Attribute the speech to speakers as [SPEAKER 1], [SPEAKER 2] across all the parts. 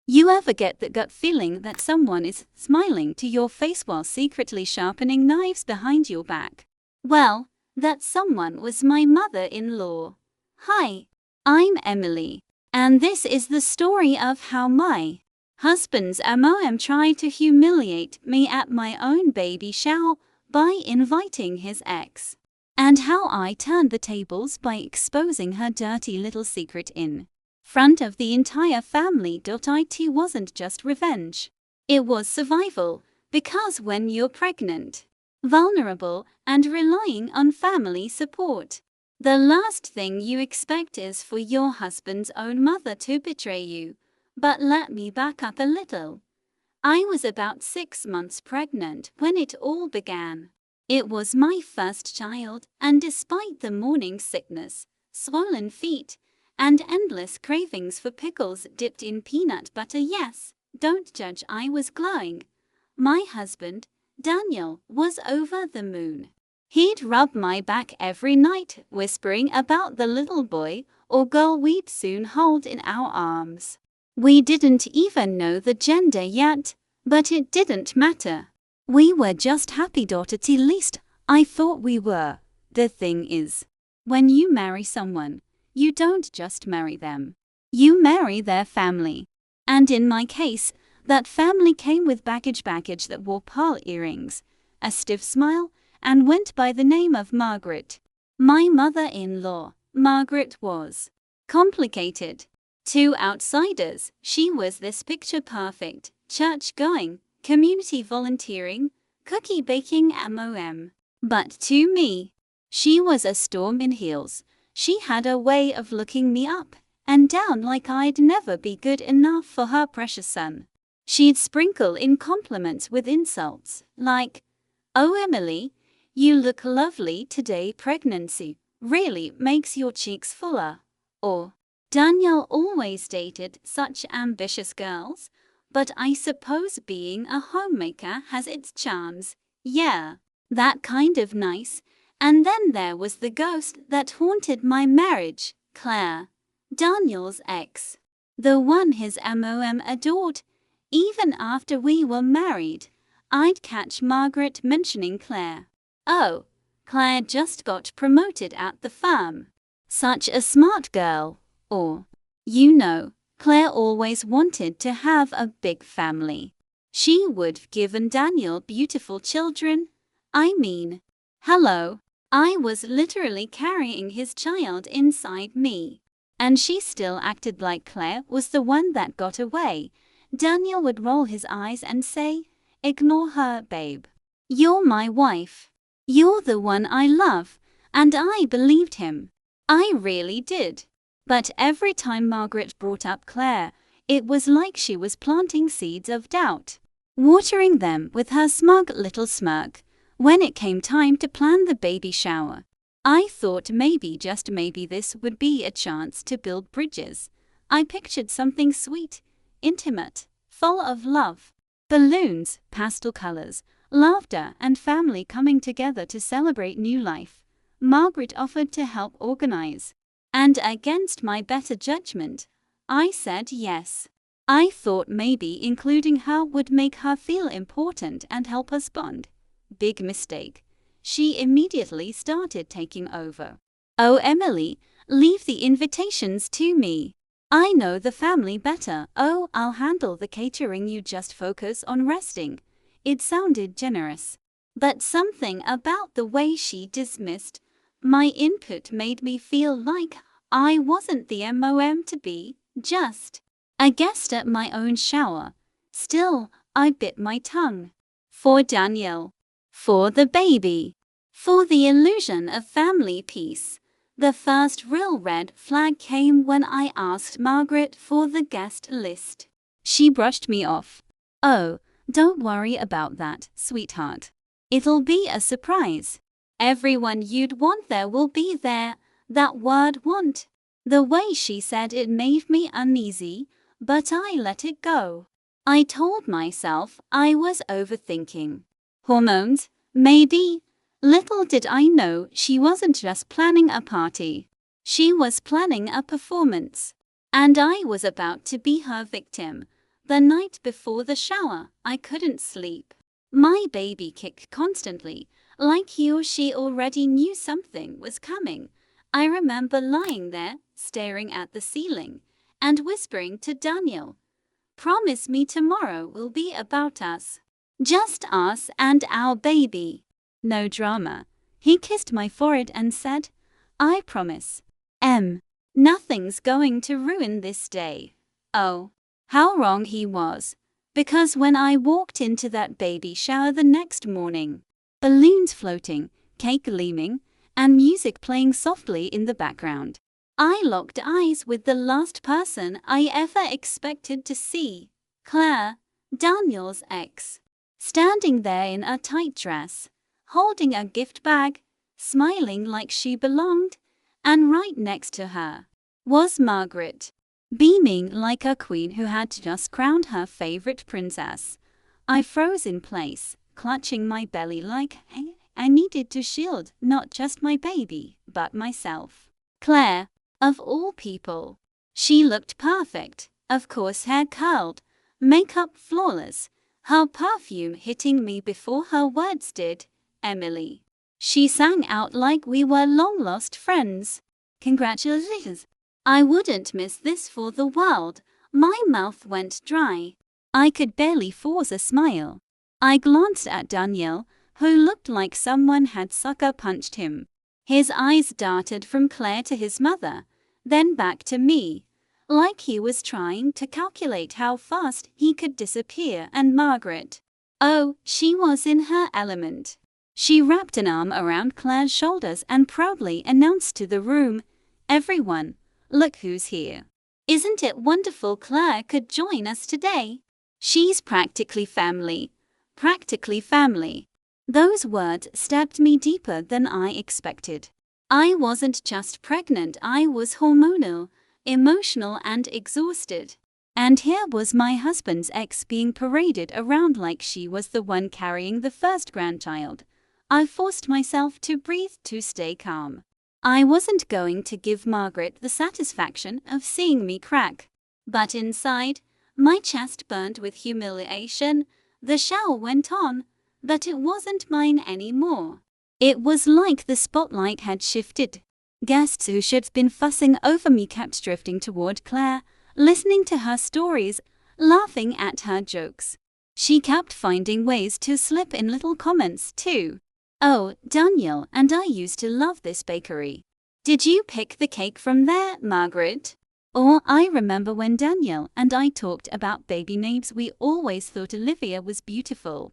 [SPEAKER 1] You ever get the gut feeling that someone is smiling to your face while secretly sharpening knives behind your back? Well, that someone was my mother-in-law. Hi, I'm Emily, and this is the story of how my husband's MOM tried to humiliate me at my own baby shower by inviting his ex, and how I turned the tables by exposing her dirty little secret in front of the entire family. It wasn't just revenge. It was survival, because when you're pregnant, vulnerable, and relying on family support, the last thing you expect is for your husband's own mother to betray you. But let me back up a little. I was about 6 months pregnant when it all began. It was my first child, and despite the morning sickness, swollen feet, and endless cravings for pickles dipped in peanut butter, yes, don't judge, I was glowing. My husband, Daniel, was over the moon. He'd rub my back every night, whispering about the little boy or girl we'd soon hold in our arms. We didn't even know the gender yet, but it didn't matter. We were just happy. At least I thought we were. The thing is, when you marry someone, you don't just marry them. You marry their family. And in my case, that family came with baggage that wore pearl earrings, a stiff smile, and went by the name of Margaret. My mother-in-law, Margaret, was complicated. To outsiders, she was this picture-perfect, church-going, community volunteering, cookie-baking MOM. But to me, she was a storm in heels. She had a way of looking me up and down like I'd never be good enough for her precious son. She'd sprinkle in compliments with insults, like, "Oh Emily, you look lovely today. Pregnancy really makes your cheeks fuller." Or, "Daniel always dated such ambitious girls, but I suppose being a homemaker has its charms." Yeah, that kind of nice. And then there was the ghost that haunted my marriage, Claire, Daniel's ex. The one his MOM adored. Even after we were married, I'd catch Margaret mentioning Claire. "Oh, Claire just got promoted at the firm. Such a smart girl." Or, "Claire always wanted to have a big family. She would given Daniel beautiful children." I mean, hello. I was literally carrying his child inside me. And she still acted like Claire was the one that got away. Daniel would roll his eyes and say, "Ignore her, babe. You're my wife. You're the one I love." And I believed him. I really did. But every time Margaret brought up Claire, it was like she was planting seeds of doubt, watering them with her smug little smirk. When it came time to plan the baby shower, I thought maybe, just maybe, this would be a chance to build bridges. I pictured something sweet, intimate, full of love, balloons, pastel colors, laughter, and family coming together to celebrate new life. Margaret offered to help organize, and against my better judgment, I said yes. I thought maybe including her would make her feel important and help us bond. Big mistake. She immediately started taking over. "Oh Emily, leave the invitations to me. I know the family better. Oh, I'll handle the catering. You just focus on resting." It sounded generous, but something about the way she dismissed my input made me feel like I wasn't the MOM to be just a guest at my own shower. Still, I bit my tongue. For Daniel, for the baby, for the illusion of family peace. The first real red flag came when I asked Margaret for the guest list. She brushed me off. "Oh, don't worry about that, sweetheart. It'll be a surprise. Everyone you'd want there will be there." That word "want." The way she said it made me uneasy, but I let it go. I told myself I was overthinking. Hormones, maybe. Little did I know she wasn't just planning a party. She was planning a performance. And I was about to be her victim. The night before the shower, I couldn't sleep. My baby kicked constantly, like he or she already knew something was coming. I remember lying there, staring at the ceiling, and whispering to Daniel, "Promise me tomorrow will be about us. Just us and our baby. No drama." He kissed my forehead and said, "I promise. Nothing's going to ruin this day." Oh, how wrong he was. Because when I walked into that baby shower the next morning, balloons floating, cake gleaming, and music playing softly in the background, I locked eyes with the last person I ever expected to see, Claire, Daniel's ex, standing there in a tight dress, holding a gift bag, smiling like she belonged, and right next to her was Margaret, beaming like a queen who had just crowned her favorite princess. I froze in place, clutching my belly like I needed to shield not just my baby, but myself. Claire, of all people. She looked perfect, of course, hair curled, makeup flawless, her perfume hitting me before her words did. "Emily." She sang out like we were long-lost friends. "Congratulations. I wouldn't miss this for the world." My mouth went dry. I could barely force a smile. I glanced at Daniel, who looked like someone had sucker punched him. His eyes darted from Claire to his mother, then back to me, like he was trying to calculate how fast he could disappear. And Margaret, oh, she was in her element. She wrapped an arm around Claire's shoulders and proudly announced to the room, "Everyone, look who's here. Isn't it wonderful Claire could join us today? She's practically family." Practically family. Those words stabbed me deeper than I expected. I wasn't just pregnant, I was hormonal, emotional, and exhausted. And here was my husband's ex being paraded around like she was the one carrying the first grandchild. I forced myself to breathe to stay calm. I wasn't going to give Margaret the satisfaction of seeing me crack. But inside, my chest burned with humiliation. The shower went on, but it wasn't mine anymore. It was like the spotlight had shifted. Guests who should have been fussing over me kept drifting toward Claire, listening to her stories, laughing at her jokes. She kept finding ways to slip in little comments too. "Oh, Daniel and I used to love this bakery. Did you pick the cake from there, Margaret?" Or, "I remember when Daniel and I talked about baby names, we always thought Olivia was beautiful."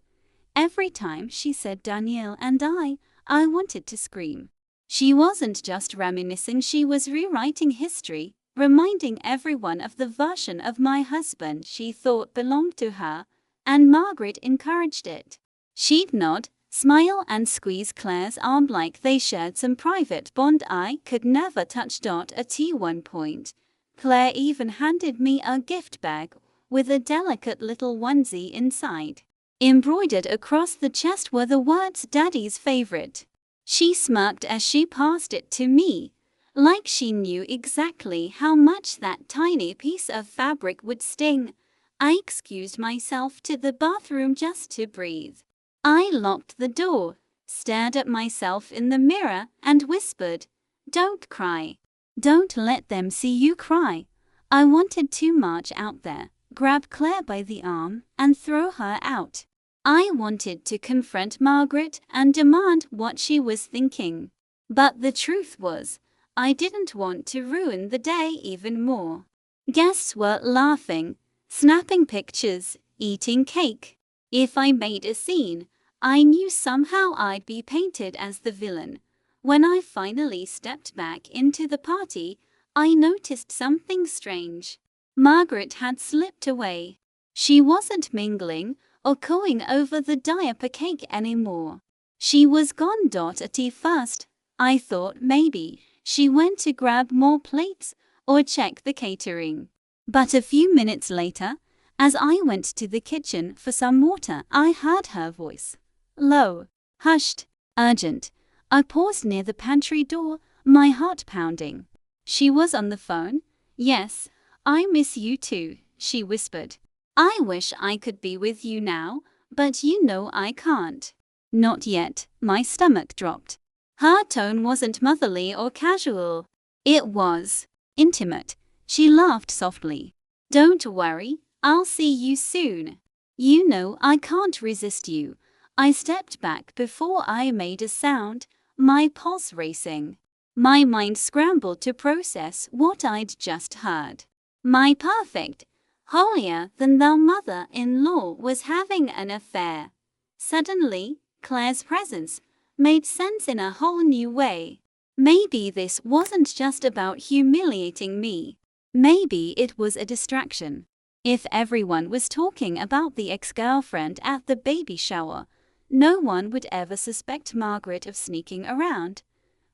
[SPEAKER 1] Every time she said Daniel and I wanted to scream. She wasn't just reminiscing, she was rewriting history, reminding everyone of the version of my husband she thought belonged to her, and Margaret encouraged it. She'd nod, smile, and squeeze Claire's arm like they shared some private bond I could never touch. At one point, Claire even handed me a gift bag with a delicate little onesie inside. Embroidered across the chest were the words "Daddy's favorite." She smirked as she passed it to me, like she knew exactly how much that tiny piece of fabric would sting. I excused myself to the bathroom just to breathe. I locked the door, stared at myself in the mirror, and whispered, "Don't cry. Don't let them see you cry." I wanted to march out there, grab Claire by the arm, and throw her out. I wanted to confront Margaret and demand what she was thinking. But the truth was, I didn't want to ruin the day even more. Guests were laughing, snapping pictures, eating cake. If I made a scene, I knew somehow I'd be painted as the villain. When I finally stepped back into the party, I noticed something strange. Margaret had slipped away. She wasn't mingling or cooing over the diaper cake anymore. She was gone. At first, I thought maybe she went to grab more plates or check the catering. But a few minutes later, as I went to the kitchen for some water, I heard her voice. Low, hushed, urgent. I paused near the pantry door, my heart pounding. She was on the phone. "Yes, I miss you too," she whispered. I wish I could be with you now, but you know I can't. Not yet. My stomach dropped. Her tone wasn't motherly or casual. It was intimate. She laughed softly. Don't worry, I'll see you soon. You know I can't resist you. I stepped back before I made a sound, my pulse racing. My mind scrambled to process what I'd just heard. My perfect, holier-than-thou mother-in-law was having an affair. Suddenly, Claire's presence made sense in a whole new way. Maybe this wasn't just about humiliating me. Maybe it was a distraction. If everyone was talking about the ex-girlfriend at the baby shower, no one would ever suspect Margaret of sneaking around.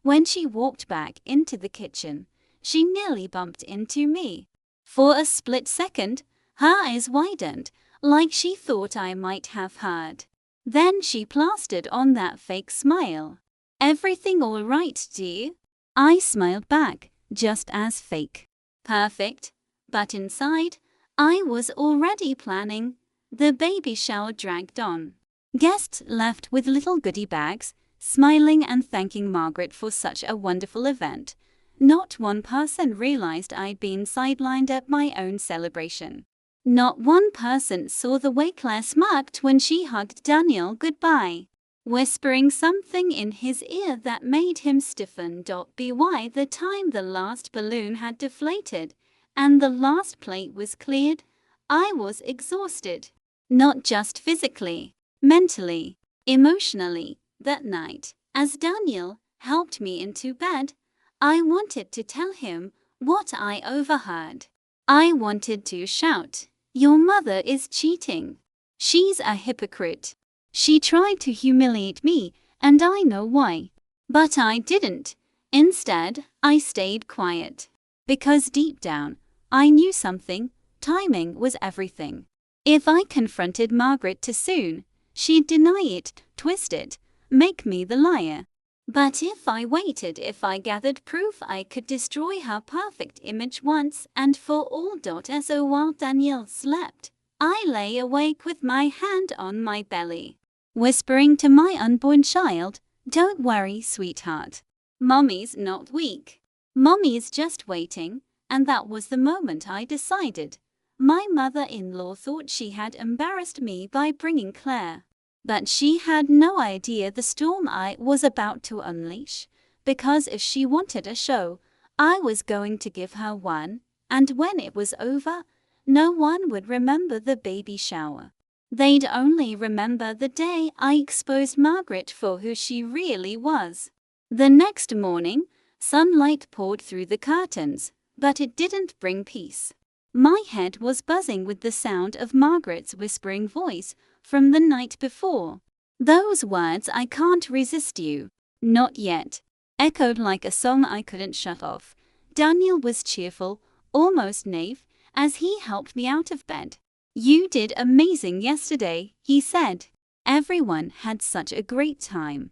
[SPEAKER 1] When she walked back into the kitchen, she nearly bumped into me. For a split second, her eyes widened, like she thought I might have heard. Then she plastered on that fake smile. Everything all right, dear? I smiled back, just as fake. Perfect. But inside, I was already planning. The baby shower dragged on. Guests left with little goodie bags, smiling and thanking Margaret for such a wonderful event. Not one person realized I'd been sidelined at my own celebration. Not one person saw the way Claire smirked when she hugged Daniel goodbye, whispering something in his ear that made him stiffen. By the time the last balloon had deflated and the last plate was cleared, I was exhausted. Not just physically, mentally, emotionally. That night, as Daniel helped me into bed, I wanted to tell him what I overheard. I wanted to shout, "Your mother is cheating. She's a hypocrite. She tried to humiliate me, and I know why." But I didn't. Instead, I stayed quiet. Because deep down, I knew something. Timing was everything. If I confronted Margaret too soon, she'd deny it, twist it, make me the liar. But if I waited, if I gathered proof, I could destroy her perfect image once and for all. So while Daniel slept, I lay awake with my hand on my belly, whispering to my unborn child, "Don't worry, sweetheart. Mommy's not weak. Mommy's just waiting." And that was the moment I decided. My mother-in-law thought she had embarrassed me by bringing Claire. But she had no idea the storm I was about to unleash, because if she wanted a show, I was going to give her one, and when it was over, no one would remember the baby shower. They'd only remember the day I exposed Margaret for who she really was. The next morning, sunlight poured through the curtains, but it didn't bring peace. My head was buzzing with the sound of Margaret's whispering voice from the night before. Those words, "I can't resist you, not yet," echoed like a song I couldn't shut off. Daniel was cheerful, almost naive, as he helped me out of bed. "You did amazing yesterday," he said. Everyone had such a great time.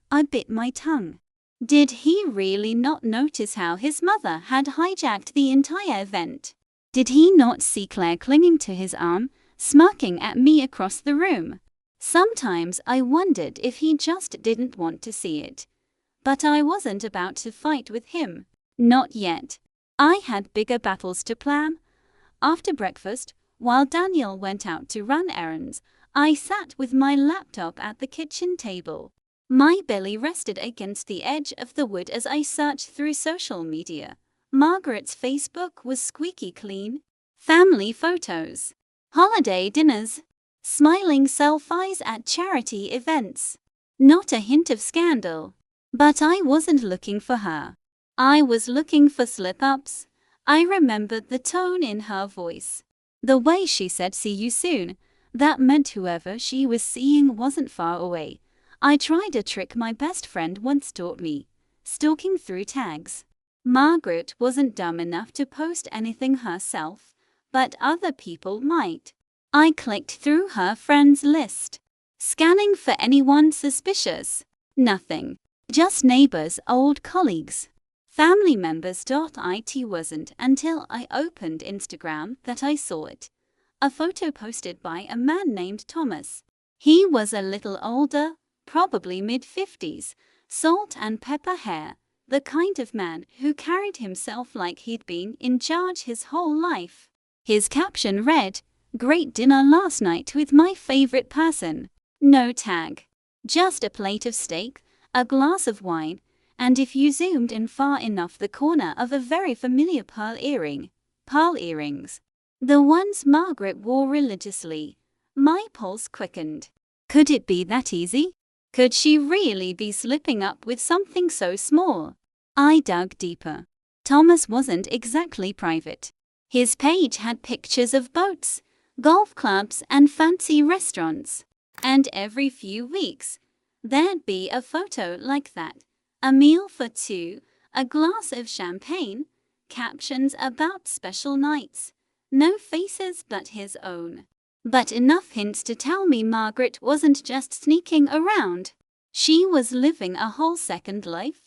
[SPEAKER 1] I bit my tongue. Did he really not notice how his mother had hijacked the entire event? Did he not see Claire clinging to his arm, smirking at me across the room? Sometimes I wondered if he just didn't want to see it. But I wasn't about to fight with him. Not yet. I had bigger battles to plan. After breakfast, while Daniel went out to run errands, I sat with my laptop at the kitchen table. My belly rested against the edge of the wood as I searched through social media. Margaret's Facebook was squeaky clean. Family photos, holiday dinners, smiling selfies at charity events. Not a hint of scandal. But I wasn't looking for her. I was looking for slip-ups. I remembered the tone in her voice. The way she said, "See you soon." That meant whoever she was seeing wasn't far away. I tried a trick my best friend once taught me, stalking through tags. Margaret wasn't dumb enough to post anything herself, but other people might. I clicked through her friends list, scanning for anyone suspicious. Nothing. Just neighbors, old colleagues, family members. It wasn't until I opened Instagram that I saw it. A photo posted by a man named Thomas. He was a little older, probably mid-50s, salt and pepper hair, the kind of man who carried himself like he'd been in charge his whole life. His caption read, "Great dinner last night with my favorite person." No tag. Just a plate of steak, a glass of wine, and if you zoomed in far enough, the corner of a very familiar pearl earring. Pearl earrings. The ones Margaret wore religiously. My pulse quickened. Could it be that easy? Could she really be slipping up with something so small? I dug deeper. Thomas wasn't exactly private. His page had pictures of boats, golf clubs, and fancy restaurants. And every few weeks, there'd be a photo like that. A meal for two, a glass of champagne, captions about special nights. No faces but his own. But enough hints to tell me Margaret wasn't just sneaking around. She was living a whole second life.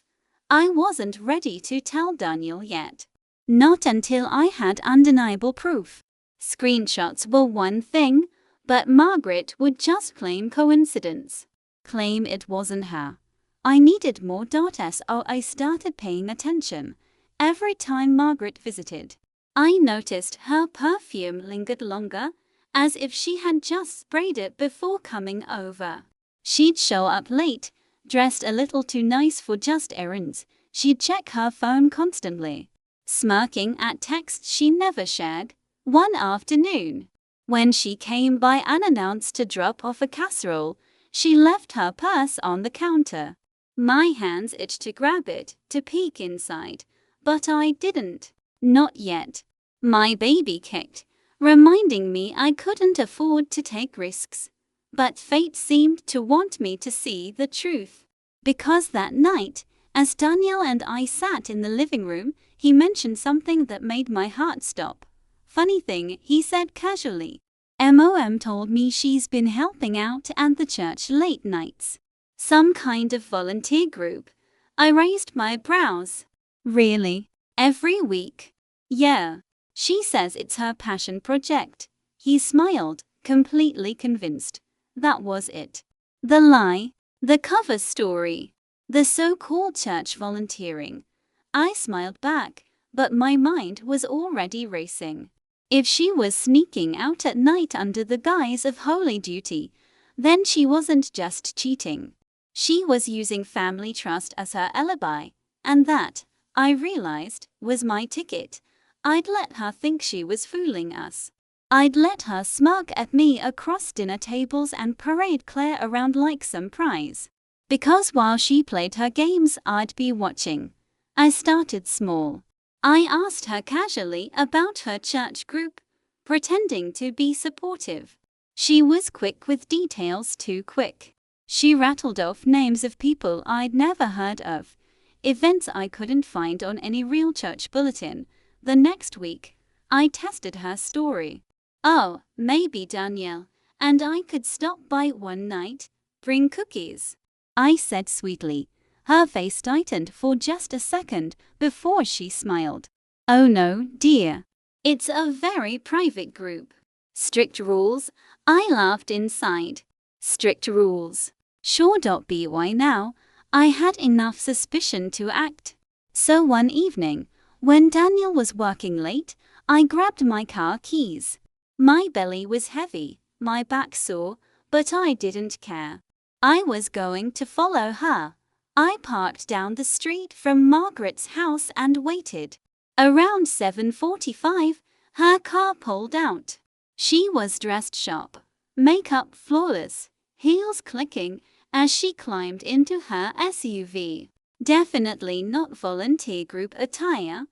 [SPEAKER 1] I wasn't ready to tell Daniel yet. Not until I had undeniable proof. Screenshots were one thing, but Margaret would just claim coincidence. Claim it wasn't her. I needed more data, so I started paying attention. Every time Margaret visited, I noticed her perfume lingered longer, as if she had just sprayed it before coming over. She'd show up late, dressed a little too nice for just errands. She'd check her phone constantly, smirking at texts she never shared. One afternoon, when she came by unannounced to drop off a casserole, she left her purse on the counter. My hands itched to grab it, to peek inside, but I didn't. Not yet. My baby kicked, reminding me I couldn't afford to take risks. But fate seemed to want me to see the truth. Because that night, as Daniel and I sat in the living room, he mentioned something that made my heart stop. "Funny thing," he said casually. "Mom told me she's been helping out at the church late nights. Some kind of volunteer group." I raised my brows. "Really? Every week?" "Yeah. She says it's her passion project." He smiled, completely convinced. That was it. The lie. The cover story. The so-called church volunteering. I smiled back, but my mind was already racing. If she was sneaking out at night under the guise of holy duty, then she wasn't just cheating. She was using family trust as her alibi, and that, I realized, was my ticket. I'd let her think she was fooling us. I'd let her smirk at me across dinner tables and parade Claire around like some prize. Because while she played her games, I'd be watching. I started small. I asked her casually about her church group, pretending to be supportive. She was quick with details, too quick. She rattled off names of people I'd never heard of, events I couldn't find on any real church bulletin. The next week, I tested her story. "Oh, maybe Danielle and I could stop by one night, bring cookies," I said sweetly. Her face tightened for just a second before she smiled. "Oh no, dear. It's a very private group. Strict rules." I laughed inside. Strict rules. Sure. By now, I had enough suspicion to act. So one evening, when Daniel was working late, I grabbed my car keys. My belly was heavy, my back sore, but I didn't care. I was going to follow her. I parked down the street from Margaret's house and waited. Around 7:45, her car pulled out. She was dressed sharp, makeup flawless, heels clicking as she climbed into her SUV. Definitely not volunteer group attire.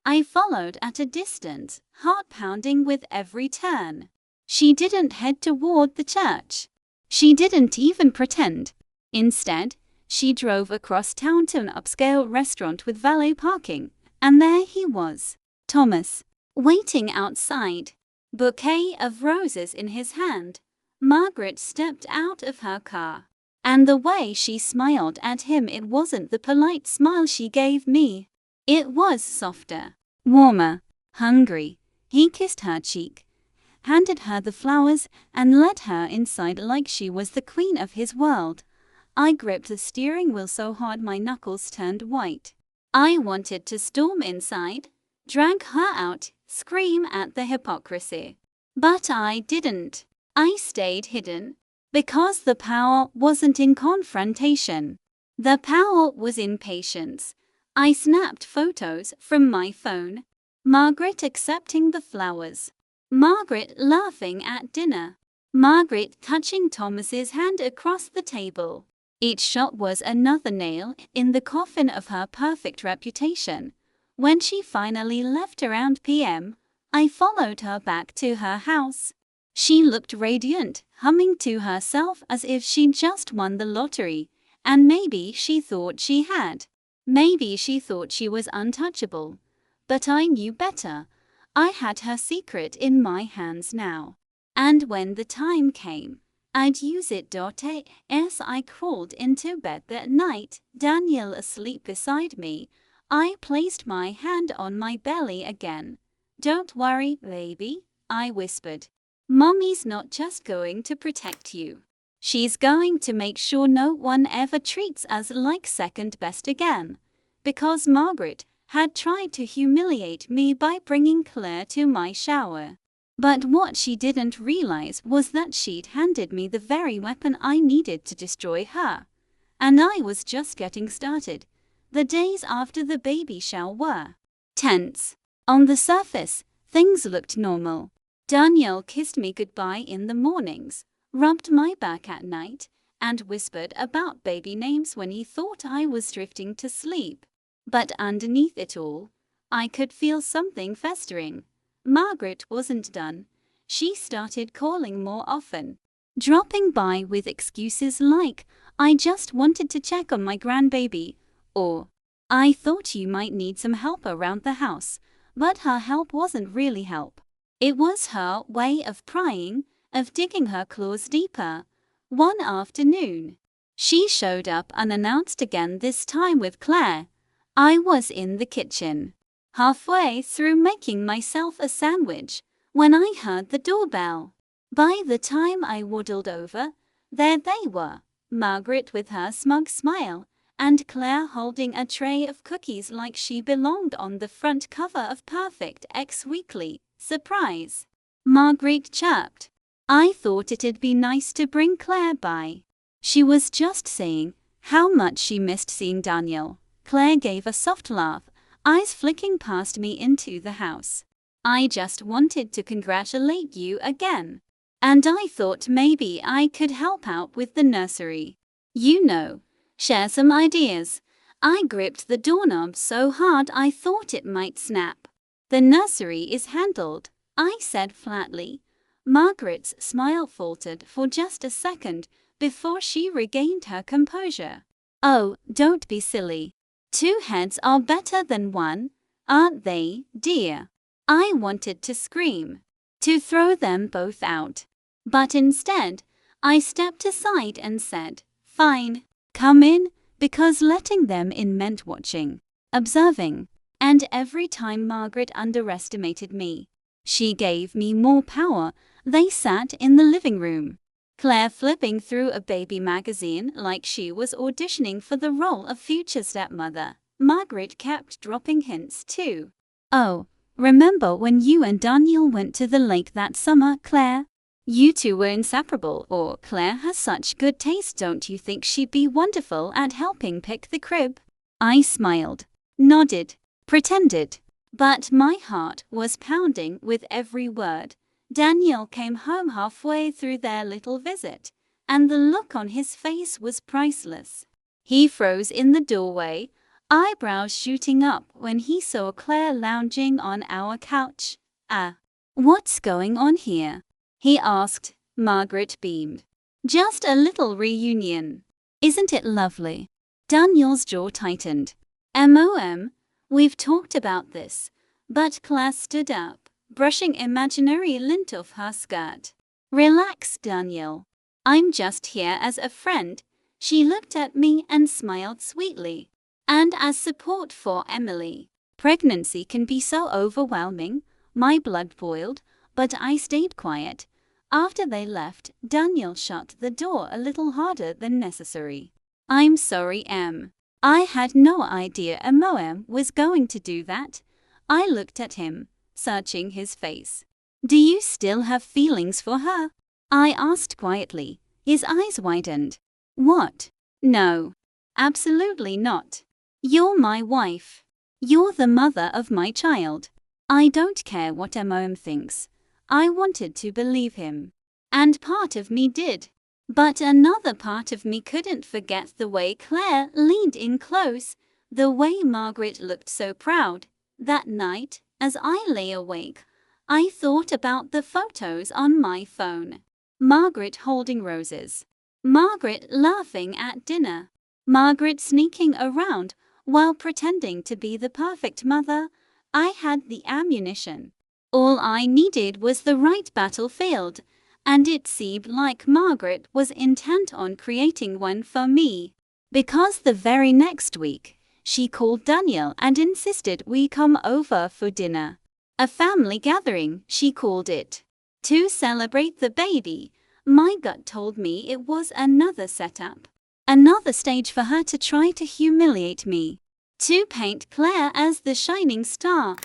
[SPEAKER 1] I followed at a distance, heart pounding with every turn. She didn't head toward the church. She didn't even pretend. Instead, she drove across town to an upscale restaurant with valet parking, and there he was, Thomas, waiting outside, bouquet of roses in his hand. Margaret stepped out of her car, and the way she smiled at him, it wasn't the polite smile she gave me. It was softer, warmer, hungry. He kissed her cheek, handed her the flowers, and led her inside like she was the queen of his world. I gripped the steering wheel so hard my knuckles turned white. I wanted to storm inside, drag her out, scream at the hypocrisy. But I didn't. I stayed hidden. Because the power wasn't in confrontation. The power was in patience. I snapped photos from my phone. Margaret accepting the flowers. Margaret laughing at dinner. Margaret touching Thomas's hand across the table. Each shot was another nail in the coffin of her perfect reputation. When she finally left around p.m., I followed her back to her house. She looked radiant, humming to herself as if she'd just won the lottery, and maybe she thought she had. Maybe she thought she was untouchable. But I knew better. I had her secret in my hands now. And when the time came, I'd use it. As I crawled into bed that night, Daniel asleep beside me, I placed my hand on my belly again. "Don't worry, baby," I whispered. "Mommy's not just going to protect you. She's going to make sure no one ever treats us like second best again." Because Margaret had tried to humiliate me by bringing Claire to my shower. But what she didn't realize was that she'd handed me the very weapon I needed to destroy her. And I was just getting started. The days after the baby shower were tense. On the surface, things looked normal. Daniel kissed me goodbye in the mornings, rubbed my back at night, and whispered about baby names when he thought I was drifting to sleep. But underneath it all, I could feel something festering. Margaret wasn't done. She started calling more often, dropping by with excuses like, "I just wanted to check on my grandbaby," or "I thought you might need some help around the house." But her help wasn't really help. It was her way of prying, of digging her claws deeper. One afternoon, she showed up unannounced again, this time with Claire. I was in the kitchen, halfway through making myself a sandwich, when I heard the doorbell. By the time I waddled over, there they were, Margaret with her smug smile, and Claire holding a tray of cookies like she belonged on the front cover of Perfect X Weekly. "Surprise," Margaret chirped. I thought it'd be nice to bring Claire by. She was just saying how much she missed seeing Daniel. Claire gave a soft laugh, eyes flicking past me into the house. "I just wanted to congratulate you again. And I thought maybe I could help out with the nursery. You know, share some ideas." I gripped the doorknob so hard I thought it might snap. "The nursery is handled," I said flatly. Margaret's smile faltered for just a second before she regained her composure. "Oh, don't be silly. 2 heads are better than 1, aren't they, dear?" I wanted to scream, to throw them both out. But instead, I stepped aside and said, "Fine, come in," because letting them in meant watching, observing. And every time Margaret underestimated me, she gave me more power. They sat in the living room, Claire flipping through a baby magazine like she was auditioning for the role of future stepmother. Margaret kept dropping hints too. "Oh, remember when you and Daniel went to the lake that summer, Claire? You two were inseparable." Or, "Claire has such good taste, don't you think she'd be wonderful at helping pick the crib?" I smiled, nodded, pretended. But my heart was pounding with every word. Daniel came home halfway through their little visit, and the look on his face was priceless. He froze in the doorway, eyebrows shooting up when he saw Claire lounging on our couch. What's going on here?" he asked. Margaret beamed. "Just a little reunion. Isn't it lovely?" Daniel's jaw tightened. We've talked about this." But Claire stood up, brushing imaginary lint off her skirt. "Relax, Daniel. I'm just here as a friend." She looked at me and smiled sweetly. "And as support for Emily. Pregnancy can be so overwhelming." My blood boiled. but I stayed quiet. After they left, Daniel shut the door a little harder than necessary. I'm sorry, Em. I had no idea Em was going to do that. I looked at him, searching his face. Do you still have feelings for her? I asked quietly. His eyes widened. What? No. Absolutely not. You're my wife. You're the mother of my child. I don't care what Em thinks. I wanted to believe him. And part of me did. But another part of me couldn't forget the way Claire leaned in close, the way Margaret looked so proud. That night, as I lay awake, I thought about the photos on my phone. Margaret holding roses. Margaret laughing at dinner. Margaret sneaking around while pretending to be the perfect mother. I had the ammunition. All I needed was the right battlefield, and it seemed like Margaret was intent on creating one for me. Because the very next week, she called Daniel and insisted we come over for dinner. A family gathering, she called it. To celebrate the baby. My gut told me it was another setup. Another stage for her to try to humiliate me. To paint Claire as the shining star.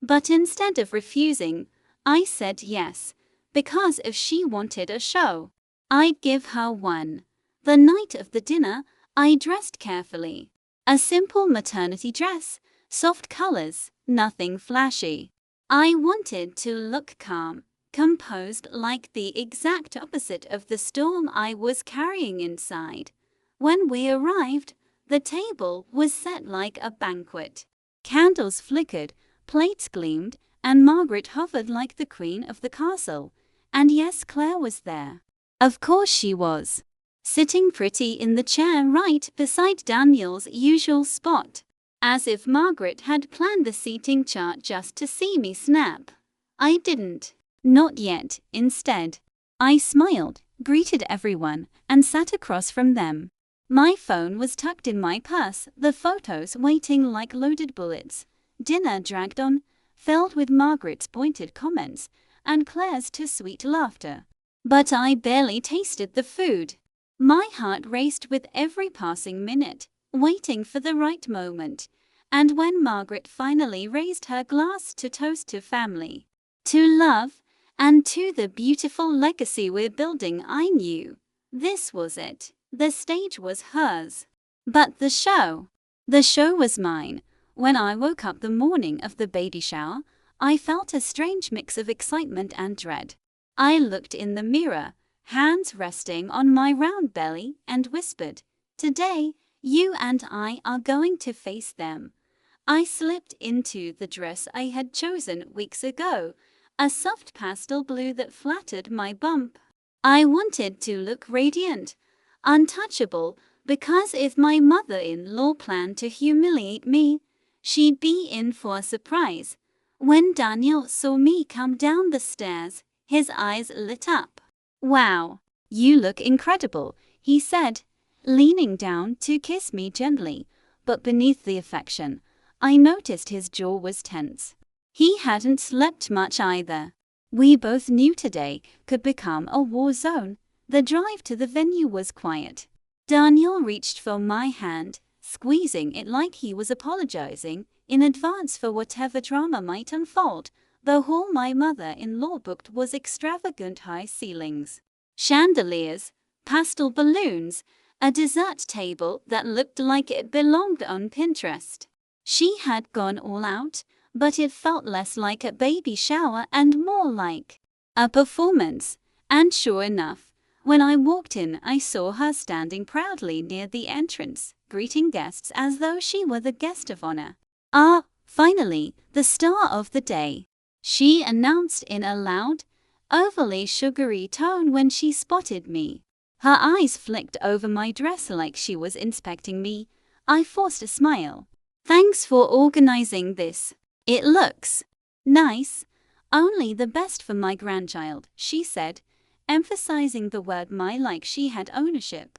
[SPEAKER 1] But instead of refusing, I said yes, because if she wanted a show, I'd give her one. The night of the dinner, I dressed carefully. A simple maternity dress, soft colors, nothing flashy. I wanted to look calm, composed, like the exact opposite of the storm I was carrying inside. When we arrived, the table was set like a banquet. Candles flickered, plates gleamed, and Margaret hovered like the queen of the castle. And yes, Claire was there. Of course she was. Sitting pretty in the chair right beside Daniel's usual spot. As if Margaret had planned the seating chart just to see me snap. I didn't. Not yet. Instead, I smiled, greeted everyone, and sat across from them. My phone was tucked in my purse, the photos waiting like loaded bullets. Dinner dragged on, filled with Margaret's pointed comments and Claire's too sweet laughter. But I barely tasted the food. My heart raced with every passing minute, waiting for the right moment. And when Margaret finally raised her glass to toast to family, to love, and to the beautiful legacy we're building, I knew this was it. The stage was hers. But the show was mine. When I woke up the morning of the baby shower, I felt a strange mix of excitement and dread. I looked in the mirror, hands resting on my round belly, and whispered, "Today, you and I are going to face them." I slipped into the dress I had chosen weeks ago, a soft pastel blue that flattered my bump. I wanted to look radiant, untouchable, because if my mother-in-law planned to humiliate me, she'd be in for a surprise. When Daniel saw me come down the stairs, his eyes lit up. "Wow, you look incredible," he said, leaning down to kiss me gently, but beneath the affection, I noticed his jaw was tense. He hadn't slept much either. We both knew today could become a war zone. The drive to the venue was quiet. Daniel reached for my hand, squeezing it like he was apologizing in advance for whatever drama might unfold. The hall my mother-in-law booked was extravagant: high ceilings, chandeliers, pastel balloons, a dessert table that looked like it belonged on Pinterest. She had gone all out, but it felt less like a baby shower and more like a performance. And sure enough, when I walked in, I saw her standing proudly near the entrance, greeting guests as though she were the guest of honor. "Ah, finally, the star of the day," she announced in a loud, overly sugary tone when she spotted me. Her eyes flicked over my dress like she was inspecting me. I forced a smile. "Thanks for organizing this. It looks nice. Only the best for my grandchild," she said, emphasizing the word "my" like she had ownership.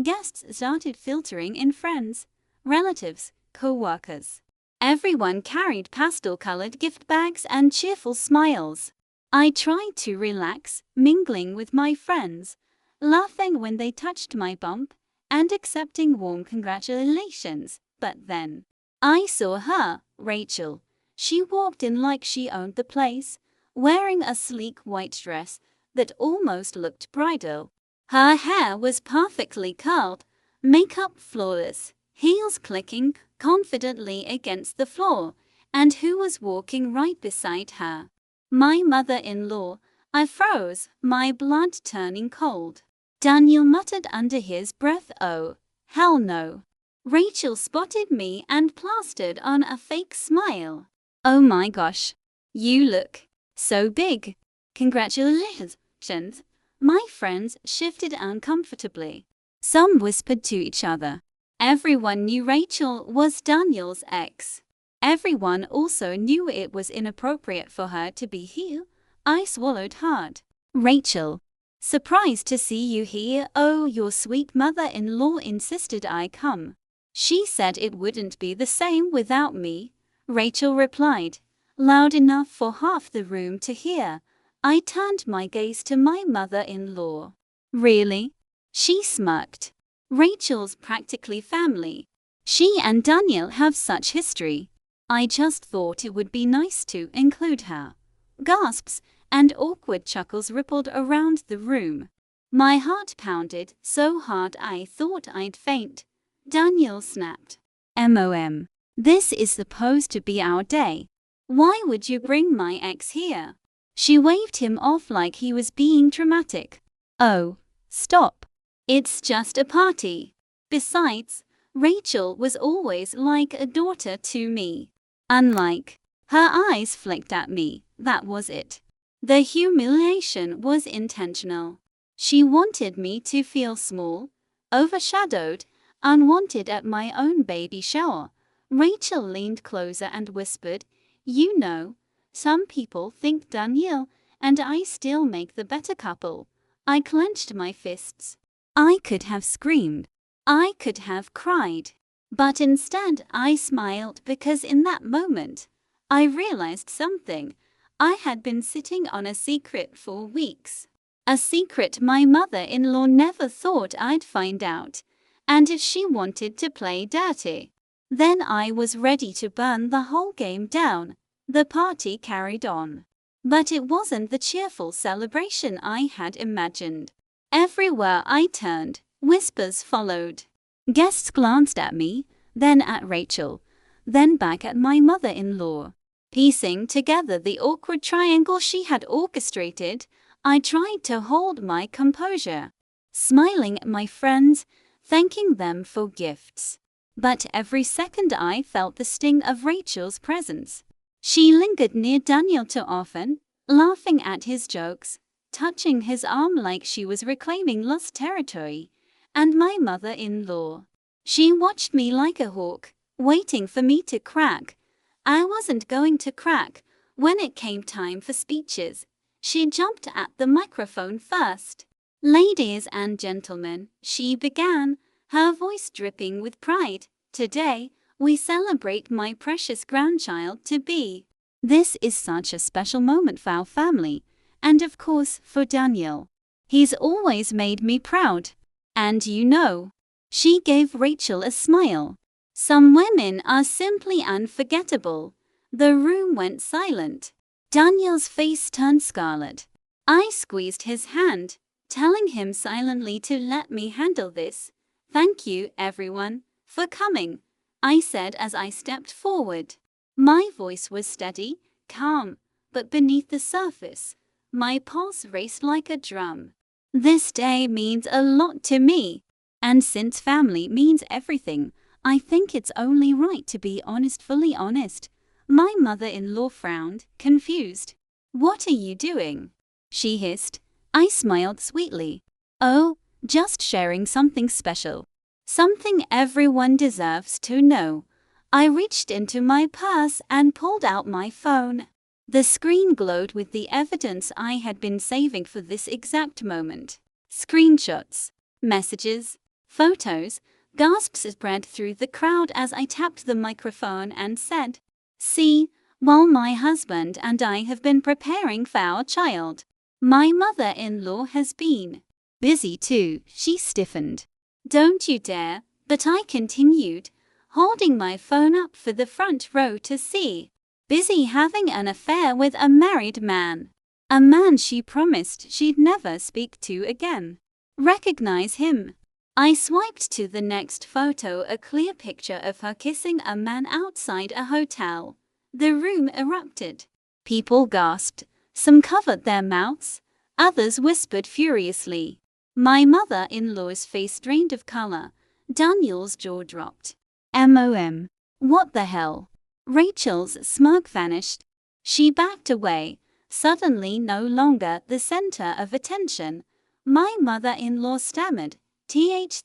[SPEAKER 1] Guests started filtering in: friends, relatives, co-workers. Everyone carried pastel-colored gift bags and cheerful smiles. I tried to relax, mingling with my friends, laughing when they touched my bump, and accepting warm congratulations. But then I saw her, Rachel. She walked in like she owned the place, wearing a sleek white dress that almost looked bridal. Her hair was perfectly curled, makeup flawless, heels clicking confidently against the floor, and who was walking right beside her? My mother-in-law. I froze, my blood turning cold. Daniel muttered under his breath, "Oh, hell no." Rachel spotted me and plastered on a fake smile. "Oh my gosh. You look so big. Congratulations." My friends shifted uncomfortably. Some whispered to each other. Everyone knew Rachel was Daniel's ex. Everyone also knew it was inappropriate for her to be here. I swallowed hard. "Rachel, surprised to see you here. Oh, your sweet mother-in-law insisted I come. She said it wouldn't be the same without me," Rachel replied, loud enough for half the room to hear. I turned my gaze to my mother-in-law. "Really?" She smirked. "Rachel's practically family. She and Daniel have such history. I just thought it would be nice to include her." Gasps and awkward chuckles rippled around the room. My heart pounded so hard I thought I'd faint. Daniel snapped, "Mom, this is supposed to be our day. Why would you bring my ex here?" She waved him off like he was being dramatic. "Oh, stop. It's just a party. Besides, Rachel was always like a daughter to me." Unlike. Her eyes flicked at me, that was it. The humiliation was intentional. She wanted me to feel small, overshadowed, unwanted at my own baby shower. Rachel leaned closer and whispered, "You know, some people think Daniel and I still make the better couple." I clenched my fists. I could have screamed. I could have cried. But instead I smiled because in that moment, I realized something. I had been sitting on a secret for weeks. A secret my mother-in-law never thought I'd find out. And if she wanted to play dirty, then I was ready to burn the whole game down. The party carried on. But it wasn't the cheerful celebration I had imagined. Everywhere I turned, whispers followed. Guests glanced at me, then at Rachel, then back at my mother-in-law. Piecing together the awkward triangle she had orchestrated, I tried to hold my composure, smiling at my friends, thanking them for gifts. But every second I felt the sting of Rachel's presence. She lingered near Daniel too often, laughing at his jokes, touching his arm like she was reclaiming lost territory. And my mother-in-law. She watched me like a hawk, waiting for me to crack. I wasn't going to crack. When it came time for speeches, she jumped at the microphone first. "Ladies and gentlemen," she began, her voice dripping with pride, "today, we celebrate my precious grandchild-to-be. This is such a special moment for our family, and of course, for Daniel. He's always made me proud. And you know." She gave Rachel a smile. "Some women are simply unforgettable." The room went silent. Daniel's face turned scarlet. I squeezed his hand, telling him silently to let me handle this. "Thank you, everyone, for coming," I said as I stepped forward. My voice was steady, calm, but beneath the surface, my pulse raced like a drum. This day means a lot to me. And since family means everything, I think it's only right to be honest, fully honest. My mother-in-law frowned, confused. "What are you doing?" she hissed. I smiled sweetly. "Oh, just sharing something special. Something everyone deserves to know." I reached into my purse and pulled out my phone. The screen glowed with the evidence I had been saving for this exact moment. Screenshots, messages, photos. Gasps spread through the crowd as I tapped the microphone and said, "See, while my husband and I have been preparing for our child. My mother-in-law has been busy too, she stiffened. Don't you dare, but I continued, holding my phone up for the front row to see. Busy having an affair with a married man. A man she promised she'd never speak to again. Recognize him. I swiped to the next photo, a clear picture of her kissing a man outside a hotel. The room erupted. People gasped. Some covered their mouths. Others whispered furiously. My mother-in-law's face drained of color. Daniel's jaw dropped. MOM. What the hell? Rachel's smirk vanished. She backed away, suddenly no longer the center of attention. My mother-in-law stammered, This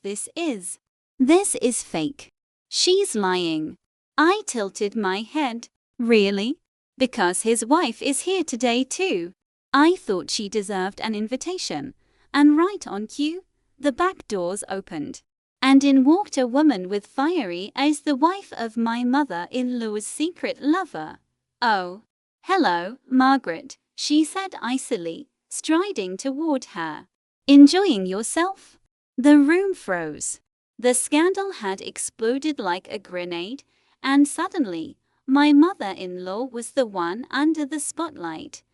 [SPEAKER 1] is fake. She's lying. I tilted my head. Really? Because his wife is here today too. I thought she deserved an invitation. And right on cue, the back doors opened. And in walked a woman with fiery eyes, the wife of my mother-in-law's secret lover. Oh. Hello, Margaret, she said icily, striding toward her. Enjoying yourself? The room froze. The scandal had exploded like a grenade, and suddenly, my mother-in-law was the one under the spotlight.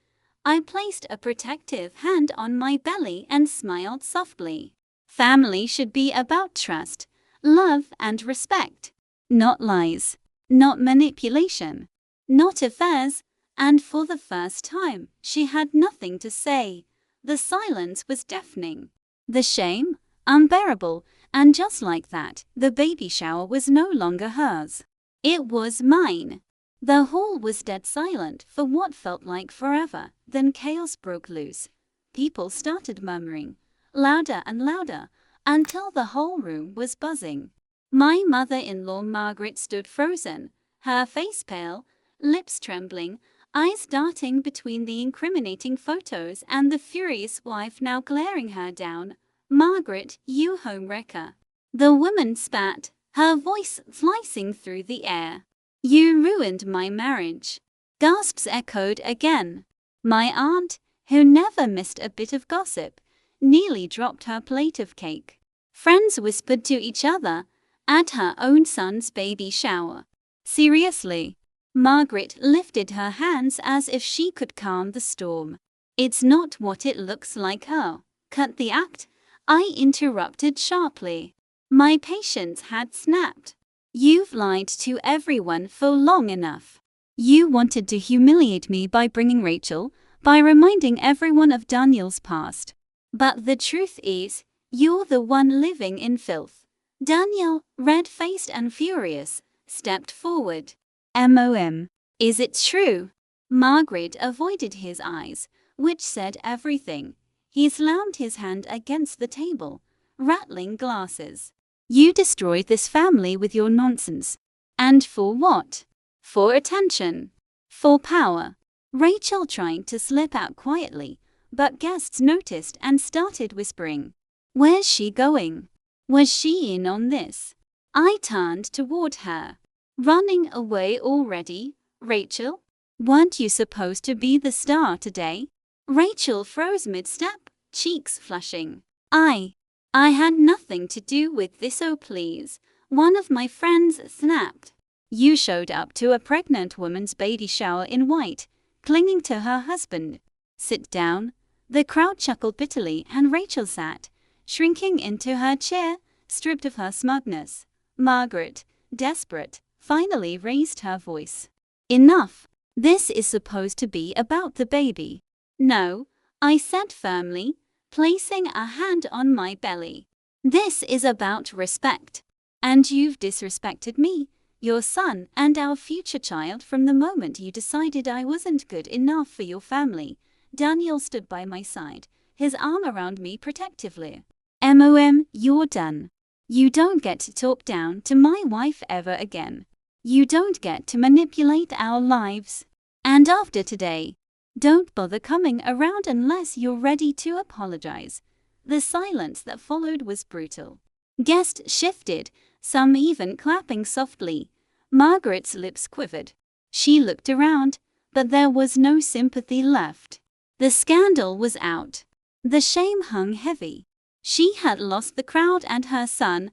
[SPEAKER 1] I placed a protective hand on my belly and smiled softly. Family should be about trust, love, and respect. Not lies. Not manipulation. Not affairs. And for the first time, she had nothing to say. The silence was deafening. The shame, unbearable, and just like that, the baby shower was no longer hers. It was mine. The hall was dead silent for what felt like forever. Then chaos broke loose. People started murmuring, louder and louder, until the whole room was buzzing. My mother-in-law Margaret stood frozen, her face pale, lips trembling, eyes darting between the incriminating photos and the furious wife now glaring her down. Margaret, you homewrecker. The woman spat, her voice slicing through the air. You ruined my marriage. Gasps echoed again. My aunt, who never missed a bit of gossip, nearly dropped her plate of cake. Friends whispered to each other, at her own son's baby shower. Seriously? Margaret lifted her hands as if she could calm the storm. It's not what it looks like. Oh, cut the act, I interrupted sharply. My patience had snapped. You've lied to everyone for long enough. You wanted to humiliate me by bringing Rachel, by reminding everyone of Daniel's past. But the truth is, you're the one living in filth. Daniel, red-faced and furious, stepped forward. MOM. Is it true? Margaret avoided his eyes, which said everything. He slammed his hand against the table, rattling glasses. You destroyed this family with your nonsense. And for what? For attention. For power. Rachel tried to slip out quietly, but guests noticed and started whispering. Where's she going? Was she in on this? I turned toward her. Running away already, Rachel? Weren't you supposed to be the star today? Rachel froze mid-step, cheeks flushing. I had nothing to do with this, oh please, one of my friends snapped. You showed up to a pregnant woman's baby shower in white, clinging to her husband. Sit down. The crowd chuckled bitterly and Rachel sat, shrinking into her chair, stripped of her smugness. Margaret, desperate, finally raised her voice. Enough. This is supposed to be about the baby. No, I said firmly, placing a hand on my belly. This is about respect. And you've disrespected me, your son, and our future child from the moment you decided I wasn't good enough for your family. Daniel stood by my side, his arm around me protectively. MOM, you're done. You don't get to talk down to my wife ever again. You don't get to manipulate our lives. And after today, don't bother coming around unless you're ready to apologize. The silence that followed was brutal. Guests shifted, some even clapping softly. Margaret's lips quivered. She looked around, but there was no sympathy left. The scandal was out. The shame hung heavy. She had lost the crowd and her son.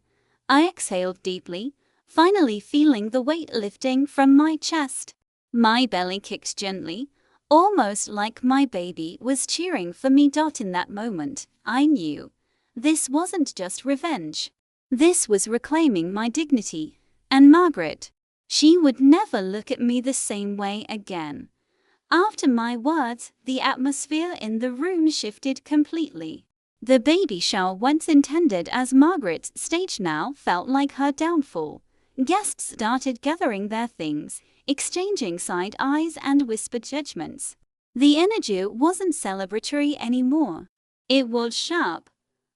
[SPEAKER 1] I exhaled deeply, finally feeling the weight lifting from my chest. My belly kicked gently, almost like my baby was cheering for me. In that moment, I knew this wasn't just revenge. This was reclaiming my dignity. And Margaret, she would never look at me the same way again. After my words, the atmosphere in the room shifted completely. The baby shower, once intended as Margaret's stage, now felt like her downfall. Guests started gathering their things, exchanging side eyes and whispered judgments. The energy wasn't celebratory anymore. It was sharp,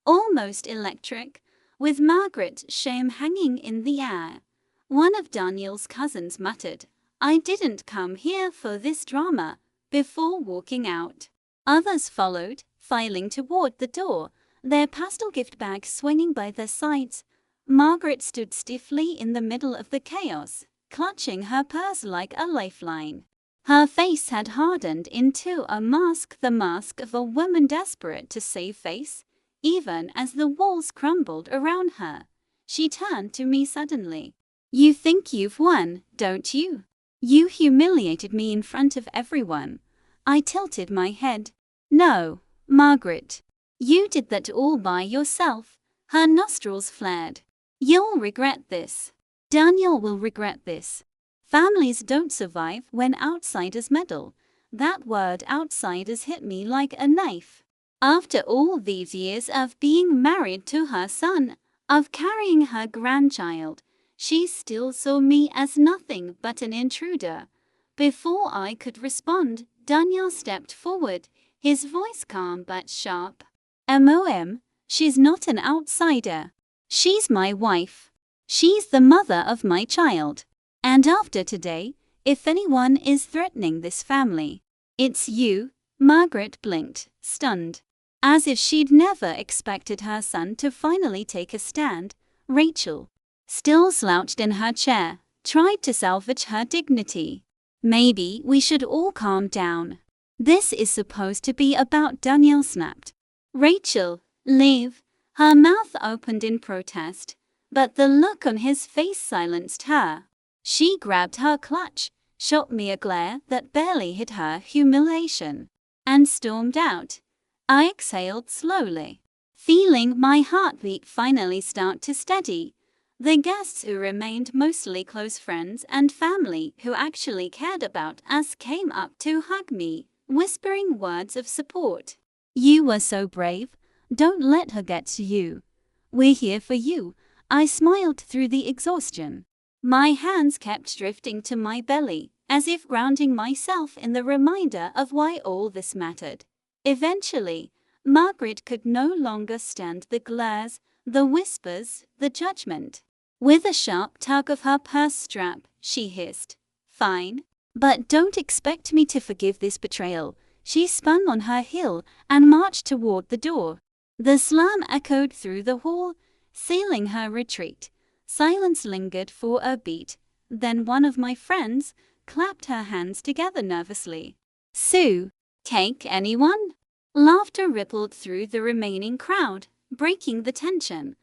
[SPEAKER 1] almost electric, with Margaret's shame hanging in the air. One of Daniel's cousins muttered, "I didn't come here for this drama," before walking out. Others followed, filing toward the door, their pastel gift bags swinging by their sides. Margaret stood stiffly in the middle of the chaos, clutching her purse like a lifeline. Her face had hardened into a mask, the mask of a woman desperate to save face. Even as the walls crumbled around her, she turned to me suddenly. "You think you've won, don't you? You humiliated me in front of everyone." I tilted my head. "No, Margaret. You did that all by yourself." Her nostrils flared. "You'll regret this. Daniel will regret this. Families don't survive when outsiders meddle." That word outsiders hit me like a knife. After all these years of being married to her son, of carrying her grandchild, she still saw me as nothing but an intruder. Before I could respond, Daniel stepped forward, his voice calm but sharp. "Mom, she's not an outsider. She's my wife. She's the mother of my child. And after today, if anyone is threatening this family, it's you." Margaret blinked, stunned. As if she'd never expected her son to finally take a stand, Rachel, still slouched in her chair, tried to salvage her dignity. "Maybe we should all calm down. This is supposed to be about," Daniel snapped. "Rachel, leave." Her mouth opened in protest, but the look on his face silenced her. She grabbed her clutch, shot me a glare that barely hid her humiliation, and stormed out. I exhaled slowly, feeling my heartbeat finally start to steady. The guests, who remained mostly close friends and family who actually cared about us, came up to hug me, whispering words of support. "You were so brave. Don't let her get to you. We're here for you." I smiled through the exhaustion. My hands kept drifting to my belly, as if grounding myself in the reminder of why all this mattered. Eventually, Margaret could no longer stand the glares, the whispers, the judgment. With a sharp tug of her purse strap, she hissed, "Fine. But don't expect me to forgive this betrayal." She spun on her heel and marched toward the door. The slam echoed through the hall, sealing her retreat. Silence lingered for a beat. Then one of my friends clapped her hands together nervously. "Sue, cake, anyone?" Laughter rippled through the remaining crowd, breaking the tension.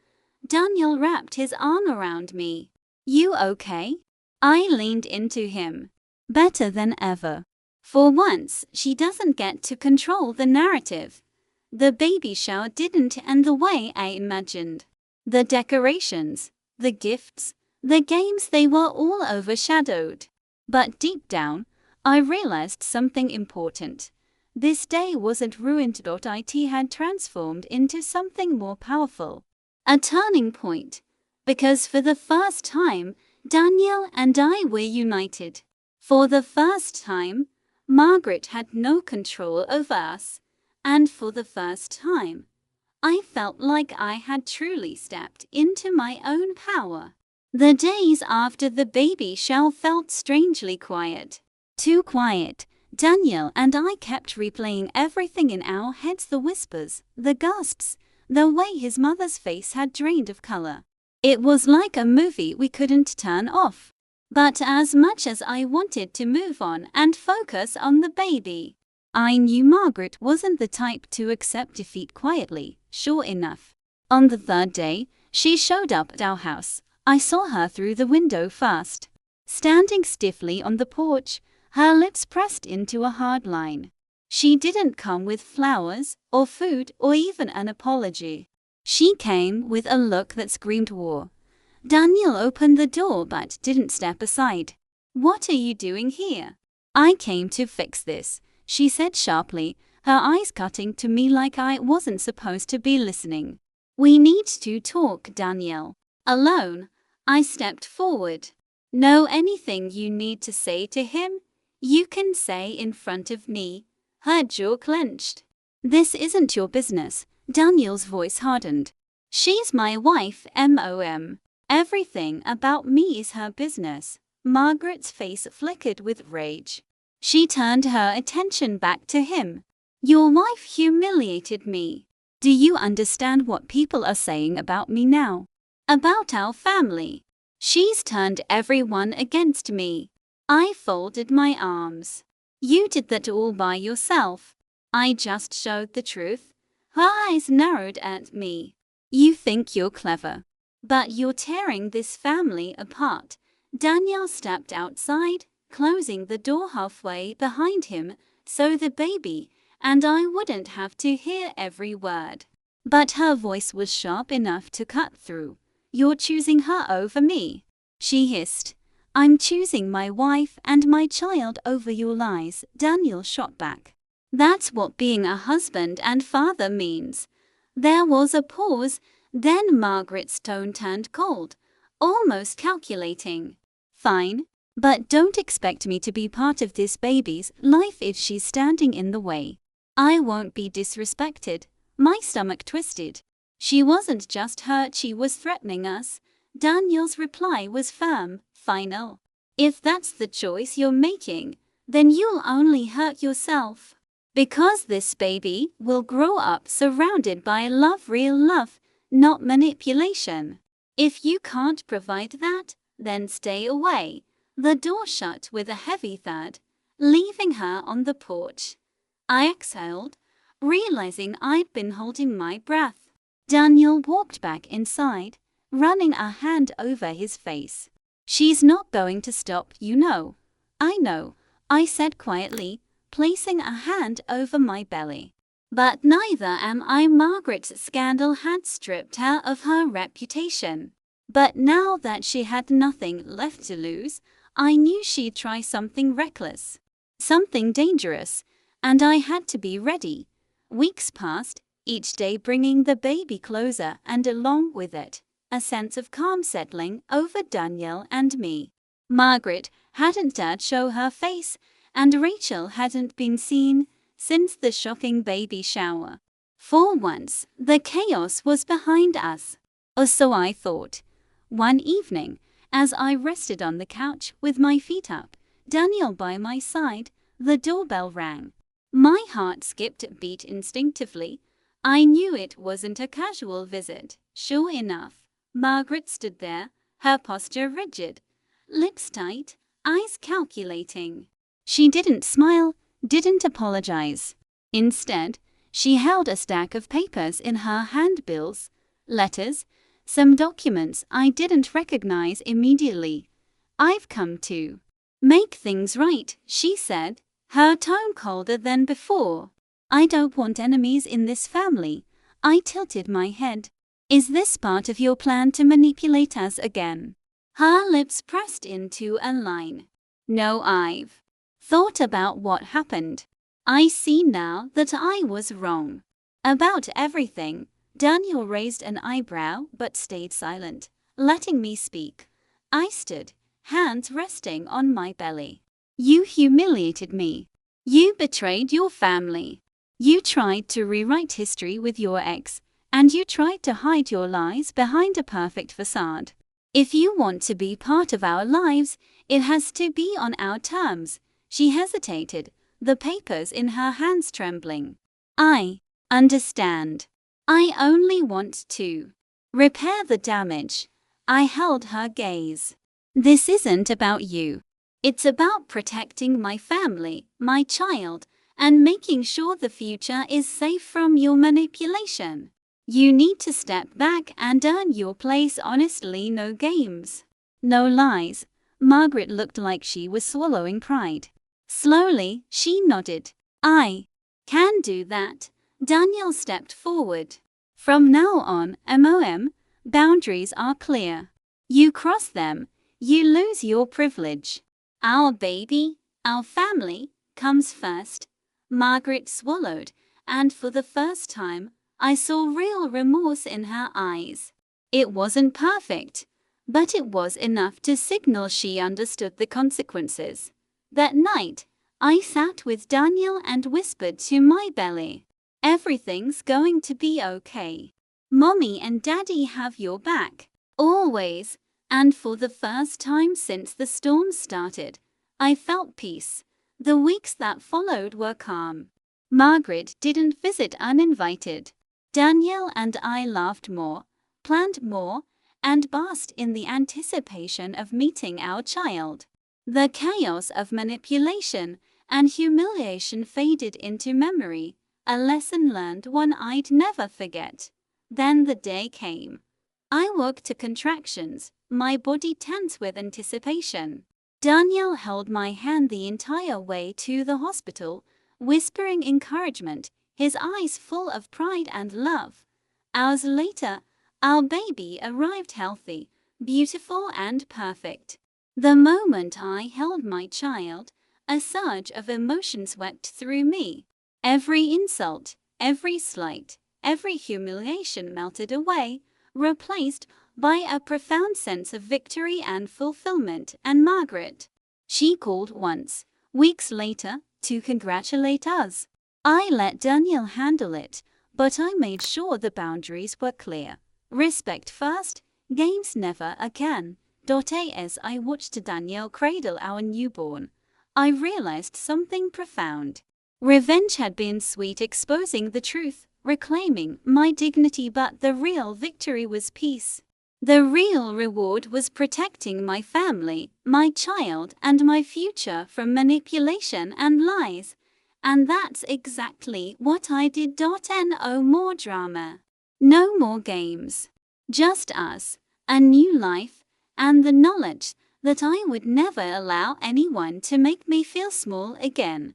[SPEAKER 1] Daniel wrapped his arm around me. "You okay?" I leaned into him. "Better than ever. For once, she doesn't get to control the narrative." The baby shower didn't end the way I imagined. The decorations, the gifts, the games, they were all overshadowed. But deep down, I realized something important. This day wasn't ruined. It had transformed into something more powerful. A turning point. Because for the first time, Daniel and I were united. For the first time, Margaret had no control over us. And for the first time, I felt like I had truly stepped into my own power. The days after the baby shower felt strangely quiet. Too quiet. Daniel and I kept replaying everything in our heads, the whispers, the gasps, the way his mother's face had drained of color. It was like a movie we couldn't turn off. But as much as I wanted to move on and focus on the baby, I knew Margaret wasn't the type to accept defeat quietly. Sure enough, on the third day, she showed up at our house. I saw her through the window first, standing stiffly on the porch, her lips pressed into a hard line. She didn't come with flowers, or food, or even an apology. She came with a look that screamed war. Daniel opened the door but didn't step aside. "What are you doing here?" "I came to fix this," she said sharply, her eyes cutting to me like I wasn't supposed to be listening. "We need to talk, Daniel." "Alone?" I stepped forward. "Know anything you need to say to him? You can say in front of me." Her jaw clenched. "This isn't your business." Daniel's voice hardened. "She's my wife, Mom. Everything about me is her business." Margaret's face flickered with rage. She turned her attention back to him. "Your wife humiliated me. Do you understand what people are saying about me now? About our family? She's turned everyone against me." I folded my arms. "You did that all by yourself." "I just showed the truth." Her eyes narrowed at me. "You think you're clever, but you're tearing this family apart." Daniel stepped outside, closing the door halfway behind him so the baby and I wouldn't have to hear every word. But her voice was sharp enough to cut through. "You're choosing her over me," she hissed. "I'm choosing my wife and my child over your lies," Daniel shot back. "That's what being a husband and father means." There was a pause, then Margaret's tone turned cold, almost calculating. "Fine, but don't expect me to be part of this baby's life if she's standing in the way." "I won't be disrespected." My stomach twisted. She wasn't just hurt, she was threatening us. Daniel's reply was firm, final. "If that's the choice you're making, then you'll only hurt yourself. Because this baby will grow up surrounded by love, real love, not manipulation. If you can't provide that, then stay away." The door shut with a heavy thud, leaving her on the porch. I exhaled, realizing I'd been holding my breath. Daniel walked back inside, running a hand over his face. "She's not going to stop, you know." "I know," I said quietly, placing a hand over my belly. "But neither am I." Margaret's scandal had stripped her of her reputation. But now that she had nothing left to lose, I knew she'd try something reckless, something dangerous, and I had to be ready. Weeks passed, each day bringing the baby closer, and along with it, a sense of calm settling over Daniel and me. Margaret hadn't dared show her face, and Rachel hadn't been seen since the shocking baby shower. For once, the chaos was behind us. Or so I thought. One evening, as I rested on the couch with my feet up, Daniel by my side, the doorbell rang. My heart skipped a beat instinctively. I knew it wasn't a casual visit. Sure enough, Margaret stood there, her posture rigid, lips tight, eyes calculating. She didn't smile, didn't apologize. Instead, she held a stack of papers in her hand, bills, letters, some documents I didn't recognize immediately. "I've come to make things right," she said, her tone colder than before. "I don't want enemies in this family." I tilted my head. "Is this part of your plan to manipulate us again?" Her lips pressed into a line. "No, I've thought about what happened. I see now that I was wrong about everything." Daniel raised an eyebrow but stayed silent, letting me speak. I stood, hands resting on my belly. "You humiliated me. You betrayed your family. You tried to rewrite history with your ex, and you tried to hide your lies behind a perfect facade. If you want to be part of our lives, it has to be on our terms." She hesitated, the papers in her hands trembling. "I understand. I only want to repair the damage." I held her gaze. This isn't about you. It's about protecting my family, my child, and making sure the future is safe from your manipulation. You need to step back and earn your place honestly. No games. No lies. Margaret looked like she was swallowing pride. Slowly, she nodded. I can do that. Daniel stepped forward. From now on, boundaries are clear. You cross them, you lose your privilege. Our baby, our family, comes first. Margaret swallowed, and for the first time, I saw real remorse in her eyes. It wasn't perfect, but it was enough to signal she understood the consequences. That night, I sat with Daniel and whispered to my belly, "Everything's going to be okay. Mommy and Daddy have your back, always." And for the first time since the storm started, I felt peace. The weeks that followed were calm. Margaret didn't visit uninvited. Daniel and I laughed more, planned more, and basked in the anticipation of meeting our child. The chaos of manipulation and humiliation faded into memory, a lesson learned one I'd never forget. Then the day came. I woke to contractions, my body tense with anticipation. Daniel held my hand the entire way to the hospital, whispering encouragement, his eyes full of pride and love. Hours later, our baby arrived healthy, beautiful and perfect. The moment I held my child, a surge of emotion swept through me. Every insult, every slight, every humiliation melted away, replaced by a profound sense of victory and fulfillment. And Margaret, she called once, weeks later, to congratulate us. I let Daniel handle it, but I made sure the boundaries were clear. Respect first, games never again. As I watched Daniel cradle our newborn, I realized something profound. Revenge had been sweet, exposing the truth, reclaiming my dignity, but the real victory was peace. The real reward was protecting my family, my child, and my future from manipulation and lies. And that's exactly what I did. No more drama. No more games. Just us, a new life, and the knowledge that I would never allow anyone to make me feel small again.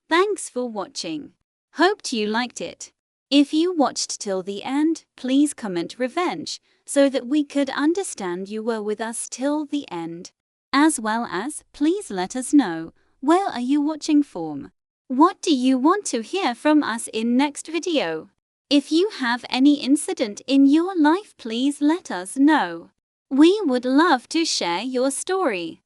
[SPEAKER 1] Thanks for watching. Hoped you liked it. If you watched till the end, please comment revenge so that we could understand you were with us till the end. As well as, please let us know, where are you watching from? What do you want to hear from us in next video? If you have any incident in your life, please let us know. We would love to share your story.